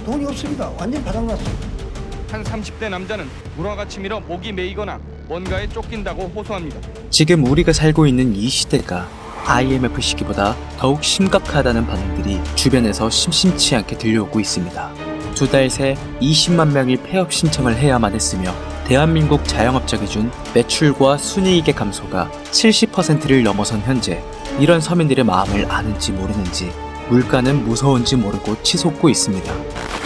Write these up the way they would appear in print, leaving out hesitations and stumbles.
돈이 없습니다. 완전 바닥났습니다. 한 30대 남자는 물과 같이 밀어 목이 메이거나 뭔가에 쫓긴다고 호소합니다. 지금 우리가 살고 있는 이 시대가 IMF 시기보다 더욱 심각하다는 반응들이 주변에서 심심치 않게 들려오고 있습니다. 2달 새 20만 명이 폐업 신청을 해야만 했으며 대한민국 자영업자 기준 매출과 순이익의 감소가 70%를 넘어선 현재 이런 서민들의 마음을 아는지 모르는지 물가는 무서운지 모르고 치솟고 있습니다.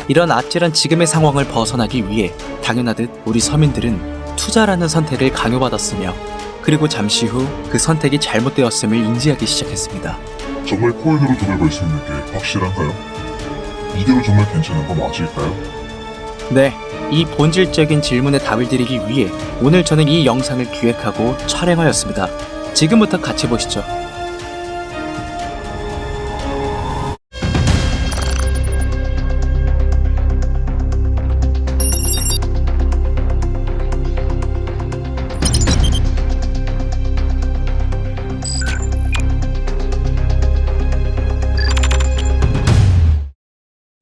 이런 아찔한 지금의 상황을 벗어나기 위해 당연하듯 우리 서민들은 투자라는 선택을 강요받았으며 그리고 잠시 후 그 선택이 잘못되었음을 인지하기 시작했습니다. 정말 코인으로 돈을 벌 수 있는 게 확실한가요? 이대로 정말 괜찮은 거 맞을까요? 네, 이 본질적인 질문에 답을 드리기 위해 오늘 저는 이 영상을 기획하고 촬영하였습니다. 지금부터 같이 보시죠.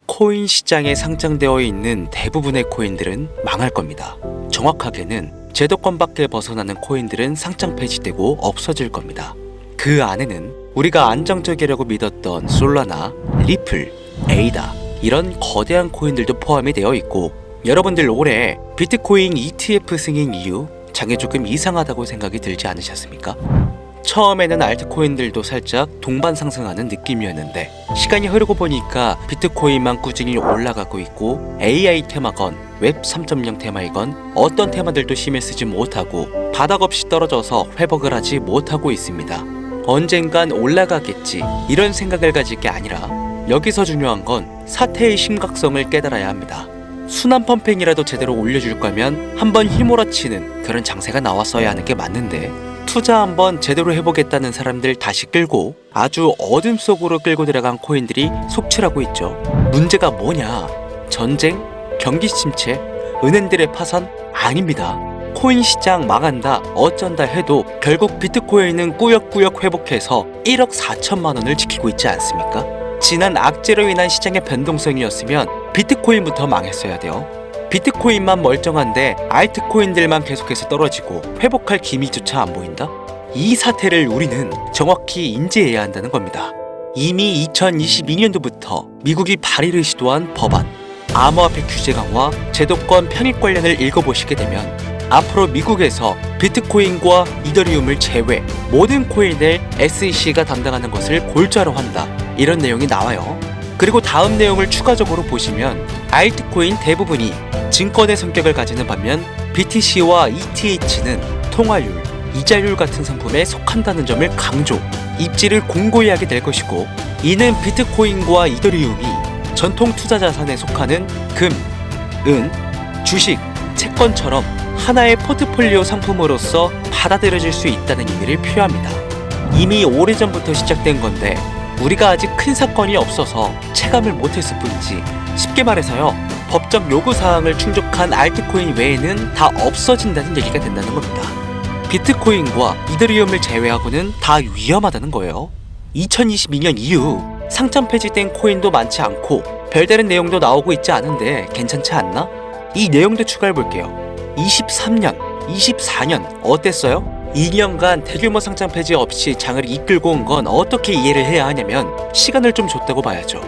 코인 시장에 상장되어 있는 대부분의 코인들은 망할 겁니다. 정확하게는 제도권 밖에 벗어나는 코인들은 상장 폐지되고 없어질 겁니다. 그 안에는 우리가 안정적이라고 믿었던 솔라나, 리플, 에이다 이런 거대한 코인들도 포함이 되어 있고 여러분들 올해 비트코인 ETF 승인 이후 장이 조금 이상하다고 생각이 들지 않으셨습니까? 처음에는 알트코인들도 살짝 동반 상승하는 느낌이었는데 시간이 흐르고 보니까 비트코인만 꾸준히 올라가고 있고 AI 테마건 웹 3.0 테마이건 어떤 테마들도 힘을 쓰지 못하고 바닥 없이 떨어져서 회복을 하지 못하고 있습니다. 언젠간 올라가겠지 이런 생각을 가질 게 아니라 여기서 중요한 건 사태의 심각성을 깨달아야 합니다. 순환 펌핑이라도 제대로 올려줄 거면 한번 휘몰아치는 그런 장세가 나왔어야 하는 게 맞는데 투자 한번 제대로 해보겠다는 사람들 다시 끌고 아주 어둠 속으로 끌고 들어간 코인들이 속출하고 있죠. 문제가 뭐냐? 전쟁? 경기 침체? 은행들의 파산? 아닙니다. 코인 시장 망한다 어쩐다 해도 결국 비트코인은 꾸역꾸역 회복해서 1억 4천만 원을 지키고 있지 않습니까? 지난 악재로 인한 시장의 변동성이었으면 비트코인부터 망했어야 돼요. 비트코인만 멀쩡한데 알트코인들만 계속해서 떨어지고 회복할 기미조차 안 보인다? 이 사태를 우리는 정확히 인지해야 한다는 겁니다. 이미 2022년도부터 미국이 발의를 시도한 법안, 암호화폐 규제 강화, 제도권 편입 관련을 읽어보시게 되면 앞으로 미국에서 비트코인과 이더리움을 제외 모든 코인을 SEC가 담당하는 것을 골자로 한다 이런 내용이 나와요. 그리고 다음 내용을 추가적으로 보시면 알트코인 대부분이 증권의 성격을 가지는 반면 BTC와 ETH는 통화율, 이자율 같은 상품에 속한다는 점을 강조, 입지를 공고히 하게 될 것이고 이는 비트코인과 이더리움이 전통 투자 자산에 속하는 금, 은, 주식, 채권처럼 하나의 포트폴리오 상품으로서 받아들여질 수 있다는 의미를 표합니다. 이미 오래전부터 시작된 건데 우리가 아직 큰 사건이 없어서 체감을 못했을 뿐이지 쉽게 말해서요 법적 요구사항을 충족한 알트코인 외에는 다 없어진다는 얘기가 된다는 겁니다. 비트코인과 이더리움을 제외하고는 다 위험하다는 거예요. 2022년 이후 상장 폐지된 코인도 많지 않고 별다른 내용도 나오고 있지 않은데 괜찮지 않나? 이 내용도 추가해볼게요. 23년, 24년 어땠어요? 2년간 대규모 상장 폐지 없이 장을 이끌고 온 건 어떻게 이해를 해야 하냐면 시간을 좀 줬다고 봐야죠.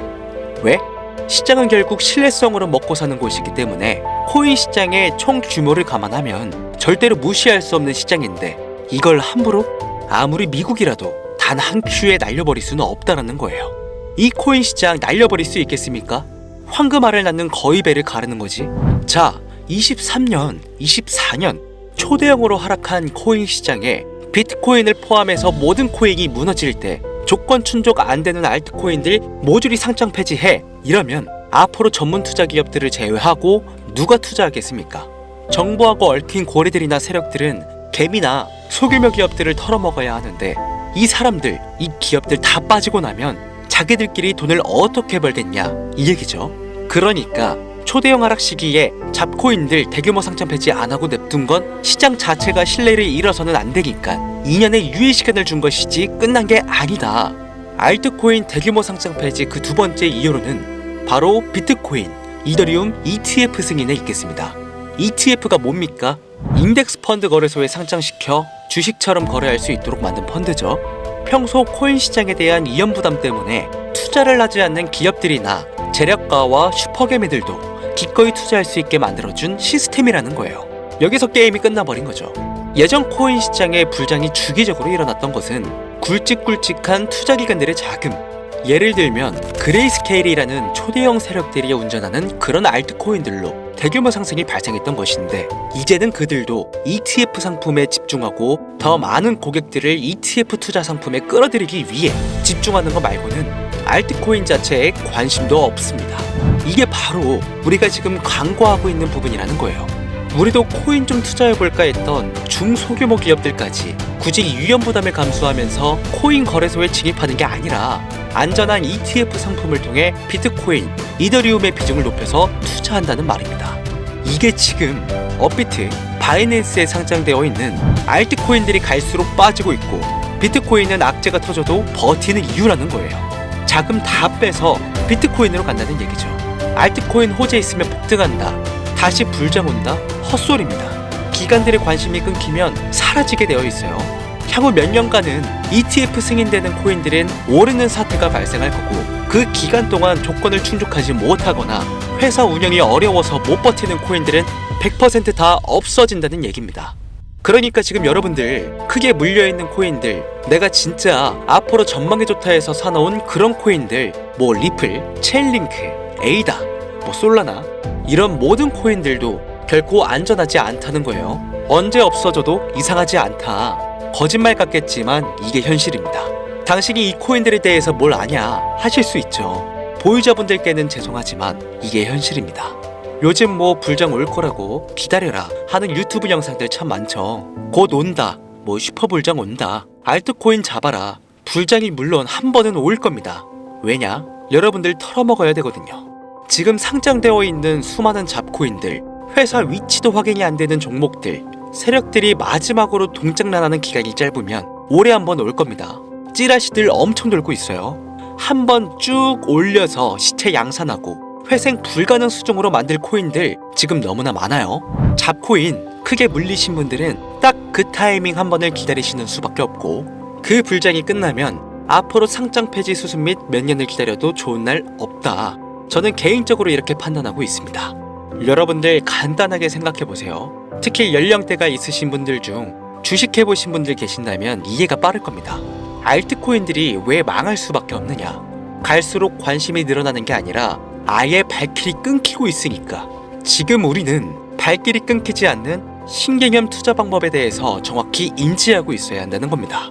왜? 시장은 결국 신뢰성으로 먹고 사는 곳이기 때문에 코인 시장의 총 규모를 감안하면 절대로 무시할 수 없는 시장인데 이걸 함부로 아무리 미국이라도 단 한 큐에 날려버릴 수는 없다라는 거예요. 이 코인 시장 날려버릴 수 있겠습니까? 황금알을 낳는 거의 배를 가르는 거지. 자, 23년, 24년 초대형으로 하락한 코인 시장에 비트코인을 포함해서 모든 코인이 무너질 때 조건 충족 안 되는 알트코인들 모조리 상장 폐지해 이러면 앞으로 전문 투자 기업들을 제외하고 누가 투자하겠습니까? 정부하고 얽힌 고래들이나 세력들은 개미나 소규모 기업들을 털어먹어야 하는데 이 사람들, 이 기업들 다 빠지고 나면 자기들끼리 돈을 어떻게 벌겠냐 이 얘기죠. 그러니까 초대형 하락 시기에 잡코인들 대규모 상장 폐지 안 하고 냅둔 건 시장 자체가 신뢰를 잃어서는 안 되니까 2년의 유예 시간을 준 것이지 끝난 게 아니다. 알트코인 대규모 상장 폐지 그 두 번째 이유로는 바로 비트코인, 이더리움 ETF 승인에 있겠습니다. ETF가 뭡니까? 인덱스 펀드 거래소에 상장시켜 주식처럼 거래할 수 있도록 만든 펀드죠. 평소 코인 시장에 대한 이연 부담 때문에 투자를 하지 않는 기업들이나 재력가와 슈퍼개미들도 기꺼이 투자할 수 있게 만들어준 시스템이라는 거예요. 여기서 게임이 끝나버린 거죠. 예전 코인 시장의 불장이 주기적으로 일어났던 것은 굵직굵직한 투자기관들의 자금, 예를 들면 그레이스케일이라는 초대형 세력들이 운전하는 그런 알트코인들로 대규모 상승이 발생했던 것인데, 이제는 그들도 ETF 상품에 집중하고 더 많은 고객들을 ETF 투자 상품에 끌어들이기 위해 집중하는 것 말고는 알트코인 자체에 관심도 없습니다. 이게 바로 우리가 지금 간과하고 있는 부분이라는 거예요. 우리도 코인 좀 투자해볼까 했던 중소규모 기업들까지 굳이 위험 부담을 감수하면서 코인 거래소에 진입하는 게 아니라 안전한 ETF 상품을 통해 비트코인, 이더리움의 비중을 높여서 투자한다는 말입니다. 이게 지금 업비트, 바이낸스에 상장되어 있는 알트코인들이 갈수록 빠지고 있고 비트코인은 악재가 터져도 버티는 이유라는 거예요. 자금 다 빼서 비트코인으로 간다는 얘기죠. 알트코인 호재 있으면 폭등한다, 다시 불장 온다? 헛소리입니다. 기관들의 관심이 끊기면 사라지게 되어 있어요. 향후 몇 년간은 ETF 승인되는 코인들은 오르는 사태가 발생할 거고, 그 기간 동안 조건을 충족하지 못하거나 회사 운영이 어려워서 못 버티는 코인들은 100% 없어진다는 얘기입니다. 그러니까 지금 여러분들 크게 물려있는 코인들, 내가 진짜 앞으로 전망이 좋다 해서 사놓은 그런 코인들, 뭐 리플, 체인링크, 에이다, 뭐 솔라나, 이런 모든 코인들도 결코 안전하지 않다는 거예요. 언제 없어져도 이상하지 않다. 거짓말 같겠지만 이게 현실입니다. 당신이 이 코인들에 대해서 뭘 아냐 하실 수 있죠. 보유자분들께는 죄송하지만 이게 현실입니다. 요즘 뭐 불장 올 거라고 기다려라 하는 유튜브 영상들 참 많죠. 곧 온다, 뭐 슈퍼불장 온다, 알트코인 잡아라. 불장이 물론 한 번은 올 겁니다. 왜냐? 여러분들 털어먹어야 되거든요. 지금 상장되어 있는 수많은 잡코인들, 회사 위치도 확인이 안 되는 종목들, 세력들이 마지막으로 동작난하는 기간이 짧으면 올해 한 번 올 겁니다. 찌라시들 엄청 돌고 있어요. 한 번 쭉 올려서 시체 양산하고 회생 불가능 수준으로 만들 코인들 지금 너무나 많아요. 잡코인 크게 물리신 분들은 딱 그 타이밍 한 번을 기다리시는 수밖에 없고, 그 불장이 끝나면 앞으로 상장 폐지 수습 및 몇 년을 기다려도 좋은 날 없다. 저는 개인적으로 이렇게 판단하고 있습니다. 여러분들 간단하게 생각해보세요. 특히 연령대가 있으신 분들 중 주식해보신 분들 계신다면 이해가 빠를 겁니다. 알트코인들이 왜 망할 수밖에 없느냐? 갈수록 관심이 늘어나는 게 아니라 아예 발길이 끊기고 있으니까. 지금 우리는 발길이 끊기지 않는 신개념 투자 방법에 대해서 정확히 인지하고 있어야 한다는 겁니다.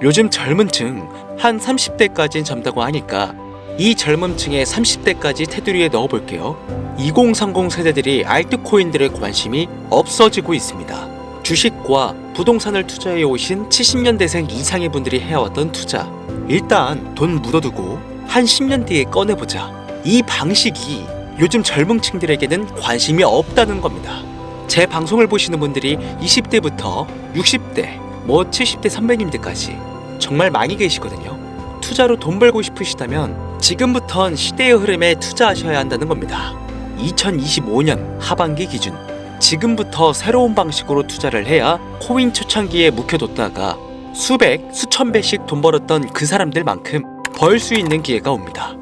요즘 젊은 층 한 30대까지는 젊다고 하니까 이 젊은 층의 30대까지 테두리에 넣어볼게요. 2030 세대들이 알트코인들의 관심이 없어지고 있습니다. 주식과 부동산을 투자해 오신 70년대생 이상의 분들이 해왔던 투자, 일단 돈 묻어두고 한 10년 뒤에 꺼내보자. 이 방식이 요즘 젊은 층들에게는 관심이 없다는 겁니다. 제 방송을 보시는 분들이 20대부터 60대, 뭐 70대 선배님들까지 정말 많이 계시거든요. 투자로 돈 벌고 싶으시다면 지금부턴 시대의 흐름에 투자하셔야 한다는 겁니다. 2025년 하반기 기준, 지금부터 새로운 방식으로 투자를 해야 코인 초창기에 묵혀뒀다가 수백, 수천 배씩 돈 벌었던 그 사람들만큼 벌 수 있는 기회가 옵니다.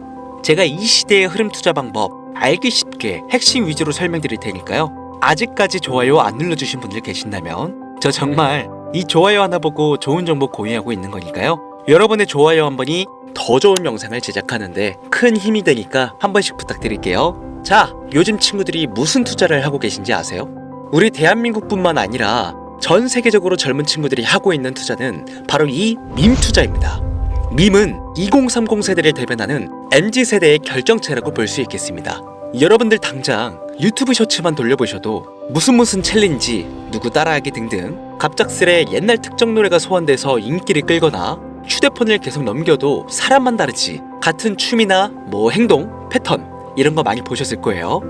제가 이 시대의 흐름 투자 방법 알기 쉽게 핵심 위주로 설명드릴 테니까요. 아직까지 좋아요 안 눌러주신 분들 계신다면 저 정말 이 좋아요 하나 보고 좋은 정보 공유하고 있는 거니까요. 여러분의 좋아요 한 번이 더 좋은 영상을 제작하는데 큰 힘이 되니까 한 번씩 부탁드릴게요. 자, 요즘 친구들이 무슨 투자를 하고 계신지 아세요? 우리 대한민국뿐만 아니라 전 세계적으로 젊은 친구들이 하고 있는 투자는 바로 이 밈 투자입니다. 밈은 2030 세대를 대변하는 MZ세대의 결정체라고 볼 수 있겠습니다. 여러분들 당장 유튜브 쇼츠만 돌려보셔도 무슨 챌린지, 누구 따라하기 등등 갑작스레 옛날 특정 노래가 소환돼서 인기를 끌거나 휴대폰을 계속 넘겨도 사람만 다르지 같은 춤이나 뭐 행동, 패턴 이런 거 많이 보셨을 거예요.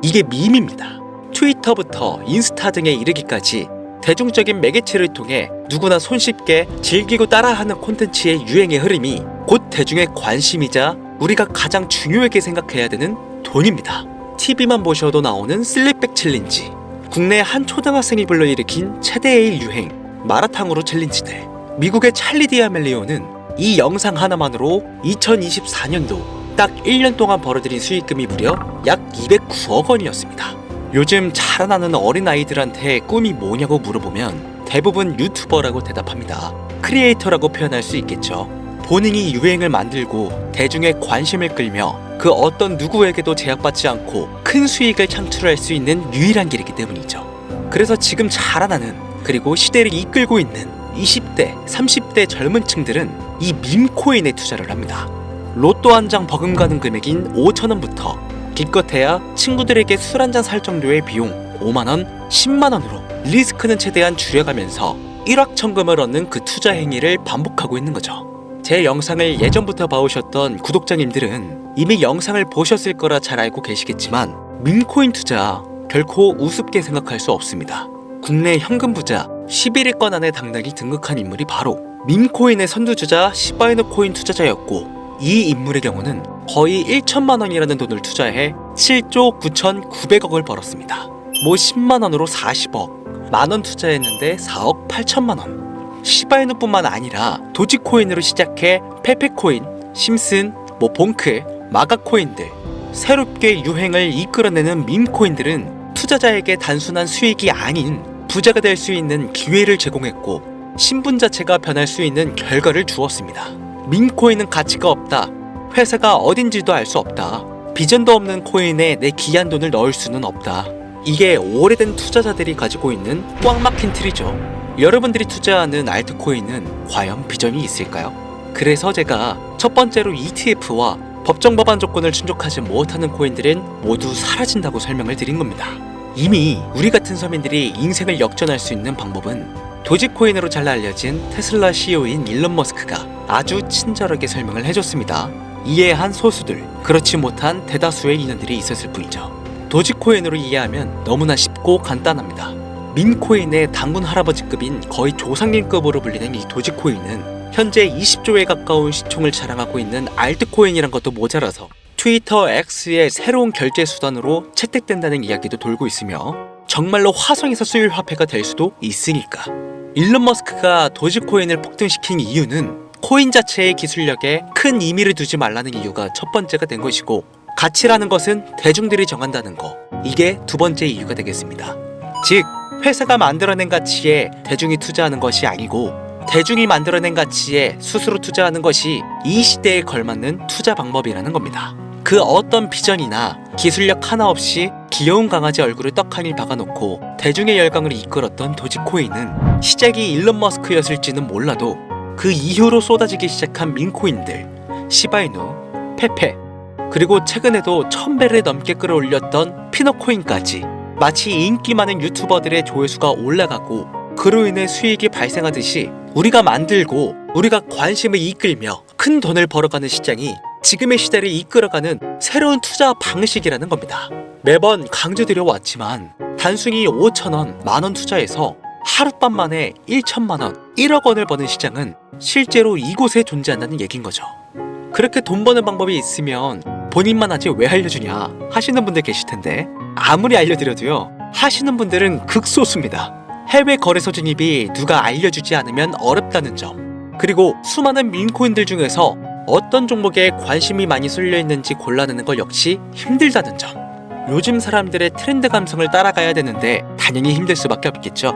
이게 밈입니다. 트위터부터 인스타 등에 이르기까지 대중적인 매개체를 통해 누구나 손쉽게 즐기고 따라하는 콘텐츠의 유행의 흐름이 곧 대중의 관심이자 우리가 가장 중요하게 생각해야 되는 돈입니다. TV만 보셔도 나오는 슬립백 챌린지, 국내 한 초등학생이 불러일으킨 최대의 유행 마라탕으로 챌린지들, 미국의 찰리 디아멜리오는 이 영상 하나만으로 2024년도 딱 1년 동안 벌어들인 수익금이 무려 약 209억 원이었습니다. 요즘 자라나는 어린아이들한테 꿈이 뭐냐고 물어보면 대부분 유튜버라고 대답합니다. 크리에이터라고 표현할 수 있겠죠. 본인이 유행을 만들고 대중의 관심을 끌며 그 어떤 누구에게도 제약받지 않고 큰 수익을 창출할 수 있는 유일한 길이기 때문이죠. 그래서 지금 자라나는, 그리고 시대를 이끌고 있는 20대, 30대 젊은 층들은 이 밈코인에 투자를 합니다. 로또 한 장 버금가는 금액인 5,000원부터 기껏해야 친구들에게 술 한 잔 살 정도의 비용 5만원, 10만원으로 리스크는 최대한 줄여가면서 일확천금을 얻는 그 투자 행위를 반복하고 있는 거죠. 제 영상을 예전부터 봐오셨던 구독자님들은 이미 영상을 보셨을 거라 잘 알고 계시겠지만 밈코인 투자 결코 우습게 생각할 수 없습니다. 국내 현금 부자 11위권 안에 당당히 등극한 인물이 바로 밈코인의 선두주자 시바이누 코인 투자자였고, 이 인물의 경우는 거의 1천만 원이라는 돈을 투자해 7조 9,900억을 벌었습니다. 뭐 10만 원으로 40억, 만원 투자했는데 4억 8천만 원. 시바이누뿐만 아니라 도지코인으로 시작해 페페코인, 심슨, 봉크, 마가코인들, 새롭게 유행을 이끌어내는 밈코인들은 투자자에게 단순한 수익이 아닌 부자가 될 수 있는 기회를 제공했고, 신분 자체가 변할 수 있는 결과를 주었습니다. 밈코인은 가치가 없다, 회사가 어딘지도 알 수 없다, 비전도 없는 코인에 내 귀한 돈을 넣을 수는 없다, 이게 오래된 투자자들이 가지고 있는 꽉 막힌 틀이죠. 여러분들이 투자하는 알트코인은 과연 비전이 있을까요? 그래서 제가 첫 번째로 ETF와 법정 법안 조건을 충족하지 못하는 코인들은 모두 사라진다고 설명을 드린 겁니다. 이미 우리 같은 서민들이 인생을 역전할 수 있는 방법은 도지코인으로 잘 알려진 테슬라 CEO인 일론 머스크가 아주 친절하게 설명을 해줬습니다. 이해한 소수들, 그렇지 못한 대다수의 인원들이 있었을 뿐이죠. 도지코인으로 이해하면 너무나 쉽고 간단합니다. 밈코인의 당군 할아버지급인 거의 조상님급으로 불리는 이 도지코인은 현재 20조에 가까운 시총을 자랑하고 있는 알트코인이란 것도 모자라서 트위터 X의 새로운 결제 수단으로 채택된다는 이야기도 돌고 있으며 정말로 화성에서 수일 화폐가 될 수도 있으니까. 일론 머스크가 도지코인을 폭등시킨 이유는 코인 자체의 기술력에 큰 의미를 두지 말라는 이유가 첫 번째가 된 것이고, 가치라는 것은 대중들이 정한다는 거, 이게 두 번째 이유가 되겠습니다. 즉, 회사가 만들어낸 가치에 대중이 투자하는 것이 아니고 대중이 만들어낸 가치에 스스로 투자하는 것이 이 시대에 걸맞는 투자 방법이라는 겁니다. 그 어떤 비전이나 기술력 하나 없이 귀여운 강아지 얼굴을 떡하니 박아놓고 대중의 열광을 이끌었던 도지코인은 시작이 일론 머스크였을지는 몰라도 그 이후로 쏟아지기 시작한 밈코인들, 시바이누, 페페, 그리고 최근에도 1000배를 넘게 끌어올렸던 피너코인까지 마치 인기 많은 유튜버들의 조회수가 올라가고 그로 인해 수익이 발생하듯이 우리가 만들고 우리가 관심을 이끌며 큰 돈을 벌어가는 시장이 지금의 시대를 이끌어가는 새로운 투자 방식이라는 겁니다. 매번 강조드려 왔지만 단순히 5,000원, 만원 투자해서 하룻밤 만에 1천만원, 1억 원을 버는 시장은 실제로 이곳에 존재한다는 얘긴 거죠. 그렇게 돈 버는 방법이 있으면 본인만 하지 왜 알려주냐 하시는 분들 계실 텐데, 아무리 알려드려도요, 하시는 분들은 극소수입니다. 해외 거래소 진입이 누가 알려주지 않으면 어렵다는 점, 그리고 수많은 밈코인들 중에서 어떤 종목에 관심이 많이 쏠려 있는지 골라내는 것 역시 힘들다는 점. 요즘 사람들의 트렌드 감성을 따라가야 되는데 당연히 힘들 수밖에 없겠죠.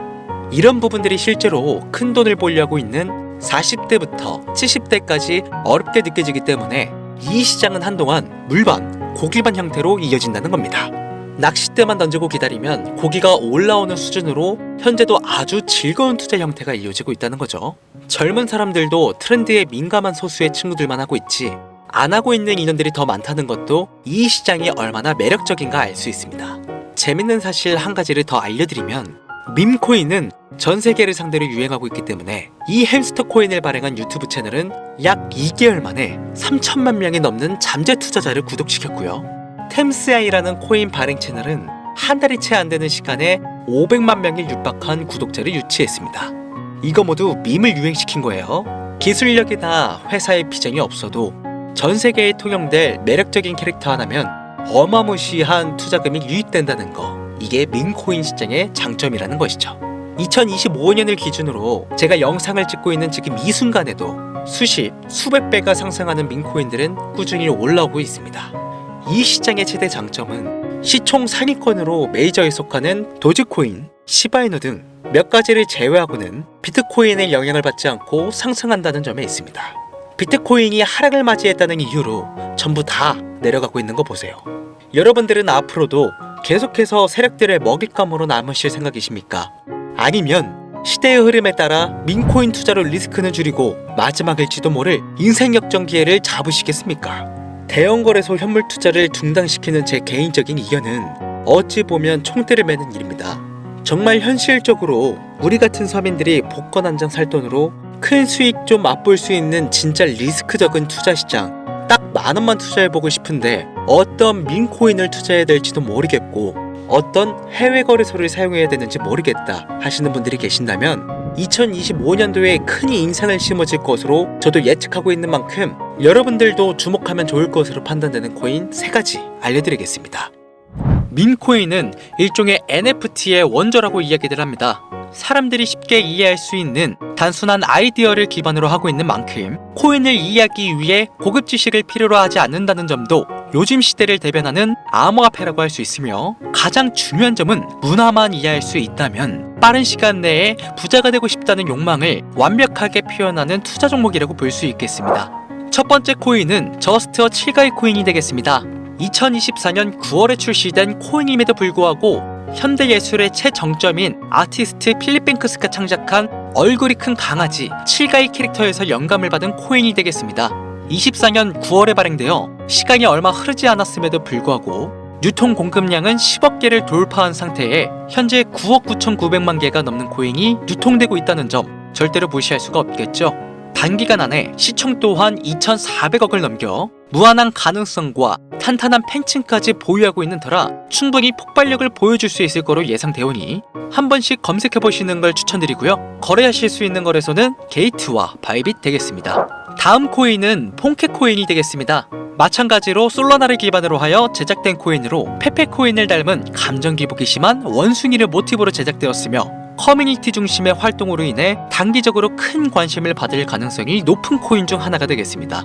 이런 부분들이 실제로 큰 돈을 벌려고 있는 40대부터 70대까지 어렵게 느껴지기 때문에 이 시장은 한동안 물반, 고기반 형태로 이어진다는 겁니다. 낚싯대만 던지고 기다리면 고기가 올라오는 수준으로 현재도 아주 즐거운 투자 형태가 이어지고 있다는 거죠. 젊은 사람들도 트렌드에 민감한 소수의 친구들만 하고 있지 안 하고 있는 인원들이 더 많다는 것도 이 시장이 얼마나 매력적인가 알 수 있습니다. 재밌는 사실 한 가지를 더 알려드리면, 밈코인은 전 세계를 상대로 유행하고 있기 때문에 이 햄스터 코인을 발행한 유튜브 채널은 약 2개월 만에 3천만 명이 넘는 잠재 투자자를 구독시켰고요. 템스아이라는 코인 발행 채널은 한 달이 채 안 되는 시간에 500만 명에 육박한 구독자를 유치했습니다. 이거 모두 밈을 유행시킨 거예요. 기술력이나 회사의 비전이 없어도 전 세계에 통용될 매력적인 캐릭터 하나면 어마무시한 투자금이 유입된다는 거, 이게 민코인 시장의 장점이라는 것이죠. 2025년을 기준으로 제가 영상을 찍고 있는 지금 이 순간에도 수십, 수백 배가 상승하는 민코인들은 꾸준히 올라오고 있습니다. 이 시장의 최대 장점은 시총 상위권으로 메이저에 속하는 도지코인, 시바이누 등 몇 가지를 제외하고는 비트코인의 영향을 받지 않고 상승한다는 점에 있습니다. 비트코인이 하락을 맞이했다는 이유로 전부 다 내려가고 있는 거 보세요. 여러분들은 앞으로도 계속해서 세력들의 먹잇감으로 남으실 생각이십니까? 아니면 시대의 흐름에 따라 민코인 투자로 리스크는 줄이고 마지막일지도 모를 인생 역전 기회를 잡으시겠습니까? 대형 거래소 현물 투자를 중단시키는 제 개인적인 의견은 어찌 보면 총대를 매는 일입니다. 정말 현실적으로 우리 같은 서민들이 복권 한 장 살 돈으로 큰 수익 좀 맛볼 수 있는 진짜 리스크 적은 투자 시장, 딱 10,000원만 투자해보고 싶은데 어떤 민코인을 투자해야 될지도 모르겠고 어떤 해외 거래소를 사용해야 되는지 모르겠다 하시는 분들이 계신다면 2025년도에 큰 인상을 심어질 것으로 저도 예측하고 있는 만큼 여러분들도 주목하면 좋을 것으로 판단되는 코인 3가지 알려드리겠습니다. 민코인은 일종의 NFT의 원조라고 이야기들 합니다. 사람들이 쉽게 이해할 수 있는 단순한 아이디어를 기반으로 하고 있는 만큼 코인을 이해하기 위해 고급 지식을 필요로 하지 않는다는 점도 요즘 시대를 대변하는 암호화폐라고 할 수 있으며, 가장 중요한 점은 문화만 이해할 수 있다면 빠른 시간 내에 부자가 되고 싶다는 욕망을 완벽하게 표현하는 투자 종목이라고 볼 수 있겠습니다. 첫 번째 코인은 저스트어 7가이 코인이 되겠습니다. 2024년 9월에 출시된 코인임에도 불구하고 현대예술의 최정점인 아티스트 필립 뱅크스가 창작한 얼굴이 큰 강아지 7가이 캐릭터에서 영감을 받은 코인이 되겠습니다. 24년 9월에 발행되어 시간이 얼마 흐르지 않았음에도 불구하고 유통 공급량은 10억 개를 돌파한 상태에 현재 9억 9,900만 개가 넘는 코인이 유통되고 있다는 점 절대로 무시할 수가 없겠죠. 단기간 안에 시총 또한 2,400억을 넘겨 무한한 가능성과 탄탄한 팬층까지 보유하고 있는 터라 충분히 폭발력을 보여줄 수 있을 거로 예상되오니 한 번씩 검색해보시는 걸 추천드리고요. 거래하실 수 있는 거래소는 게이트와 바이빗 되겠습니다. 다음 코인은 폰케 코인이 되겠습니다. 마찬가지로 솔라나를 기반으로 하여 제작된 코인으로 페페 코인을 닮은 감정 기복이 심한 원숭이를 모티브로 제작되었으며 커뮤니티 중심의 활동으로 인해 단기적으로 큰 관심을 받을 가능성이 높은 코인 중 하나가 되겠습니다.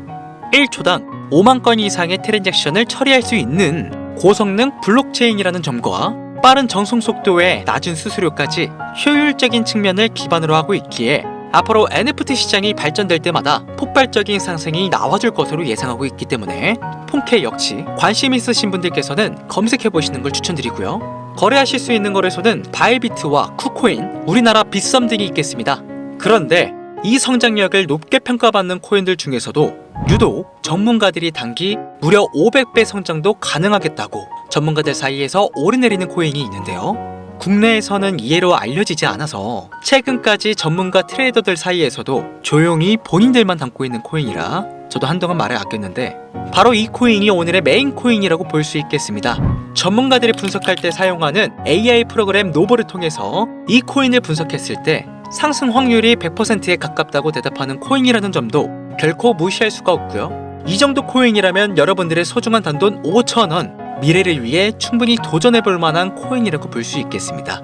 1초당 5만 건 이상의 트랜잭션을 처리할 수 있는 고성능 블록체인이라는 점과 빠른 전송 속도에 낮은 수수료까지 효율적인 측면을 기반으로 하고 있기에 앞으로 NFT 시장이 발전될 때마다 폭발적인 상승이 나와줄 것으로 예상하고 있기 때문에 폰케 역시 관심 있으신 분들께서는 검색해보시는 걸 추천드리고요. 거래하실 수 있는 거래소는 바이비트와 쿠코인, 우리나라 빗썸 등이 있겠습니다. 그런데 이 성장력을 높게 평가받는 코인들 중에서도 유독 전문가들이 단기 무려 500배 성장도 가능하겠다고 전문가들 사이에서 오르내리는 코인이 있는데요. 국내에서는 이해로 알려지지 않아서 최근까지 전문가 트레이더들 사이에서도 조용히 본인들만 담고 있는 코인이라 저도 한동안 말을 아꼈는데 바로 이 코인이 오늘의 메인 코인이라고 볼 수 있겠습니다. 전문가들이 분석할 때 사용하는 AI 프로그램 노보를 통해서 이 코인을 분석했을 때 상승 확률이 100%에 가깝다고 대답하는 코인이라는 점도 결코 무시할 수가 없고요. 이 정도 코인이라면 여러분들의 소중한 단돈 5,000원 미래를 위해 충분히 도전해볼 만한 코인이라고 볼 수 있겠습니다.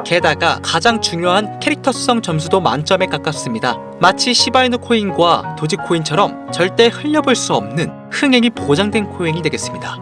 게다가 가장 중요한 캐릭터성 점수도 만점에 가깝습니다. 마치 시바이누 코인과 도지코인처럼 절대 흘려볼 수 없는 흥행이 보장된 코인이 되겠습니다.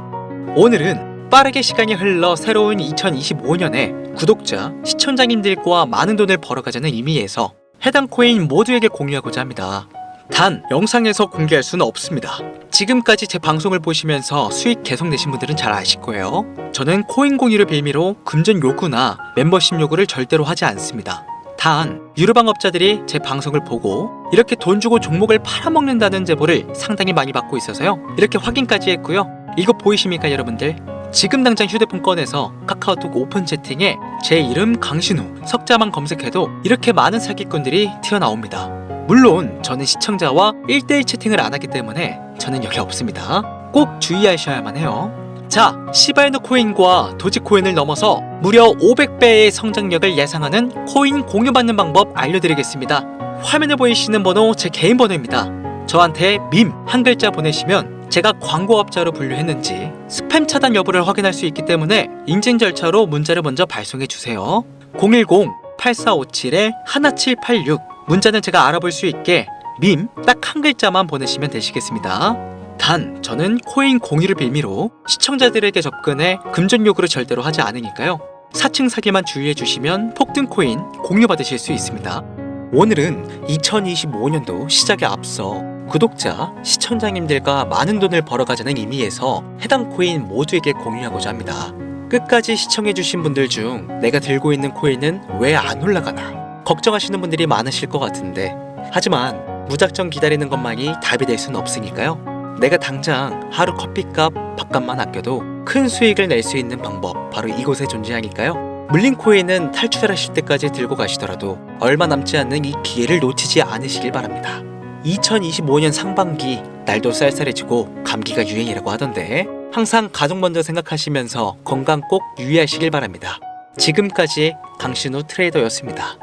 오늘은 빠르게 시간이 흘러 새로운 2025년에 구독자, 시청자님들과 많은 돈을 벌어가자는 의미에서 해당 코인 모두에게 공유하고자 합니다. 단 영상에서 공개할 수는 없습니다. 지금까지 제 방송을 보시면서 수익 계속 내신 분들은 잘 아실 거예요. 저는 코인 공유를 빌미로 금전 요구나 멤버십 요구를 절대로 하지 않습니다. 단 유료방업자들이 제 방송을 보고 이렇게 돈 주고 종목을 팔아먹는다는 제보를 상당히 많이 받고 있어서요. 이렇게 확인까지 했고요. 이거 보이십니까 여러분들? 지금 당장 휴대폰 꺼내서 카카오톡 오픈 채팅에 제 이름 강신우, 석자만 검색해도 이렇게 많은 사기꾼들이 튀어나옵니다. 물론 저는 시청자와 1대1 채팅을 안 하기 때문에 저는 여기 없습니다. 꼭 주의하셔야만 해요. 자, 시바이누 코인과 도지코인을 넘어서 무려 500배의 성장력을 예상하는 코인 공유받는 방법 알려드리겠습니다. 화면에 보이시는 번호 제 개인 번호입니다. 저한테 밈 한 글자 보내시면 제가 광고업자로 분류했는지 스팸 차단 여부를 확인할 수 있기 때문에 인증 절차로 문자를 먼저 발송해 주세요. 010-8457-1786 문자는 제가 알아볼 수 있게 밈 딱 한 글자만 보내시면 되시겠습니다. 단 저는 코인 공유를 빌미로 시청자들에게 접근해 금전 요구를 절대로 하지 않으니까요. 사칭 사기만 주의해 주시면 폭등 코인 공유 받으실 수 있습니다. 오늘은 2025년도 시작에 앞서 구독자, 시청자님들과 많은 돈을 벌어가자는 의미에서 해당 코인 모두에게 공유하고자 합니다. 끝까지 시청해주신 분들 중 내가 들고 있는 코인은 왜 안 올라가나 걱정하시는 분들이 많으실 것 같은데, 하지만 무작정 기다리는 것만이 답이 될 수는 없으니까요. 내가 당장 하루 커피값, 밥값만 아껴도 큰 수익을 낼 수 있는 방법 바로 이곳에 존재하니까요. 물린 코인은 탈출하실 때까지 들고 가시더라도 얼마 남지 않는 이 기회를 놓치지 않으시길 바랍니다. 2025년 상반기 날도 쌀쌀해지고 감기가 유행이라고 하던데 항상 가족 먼저 생각하시면서 건강 꼭 유의하시길 바랍니다. 지금까지 강신우 트레이더였습니다.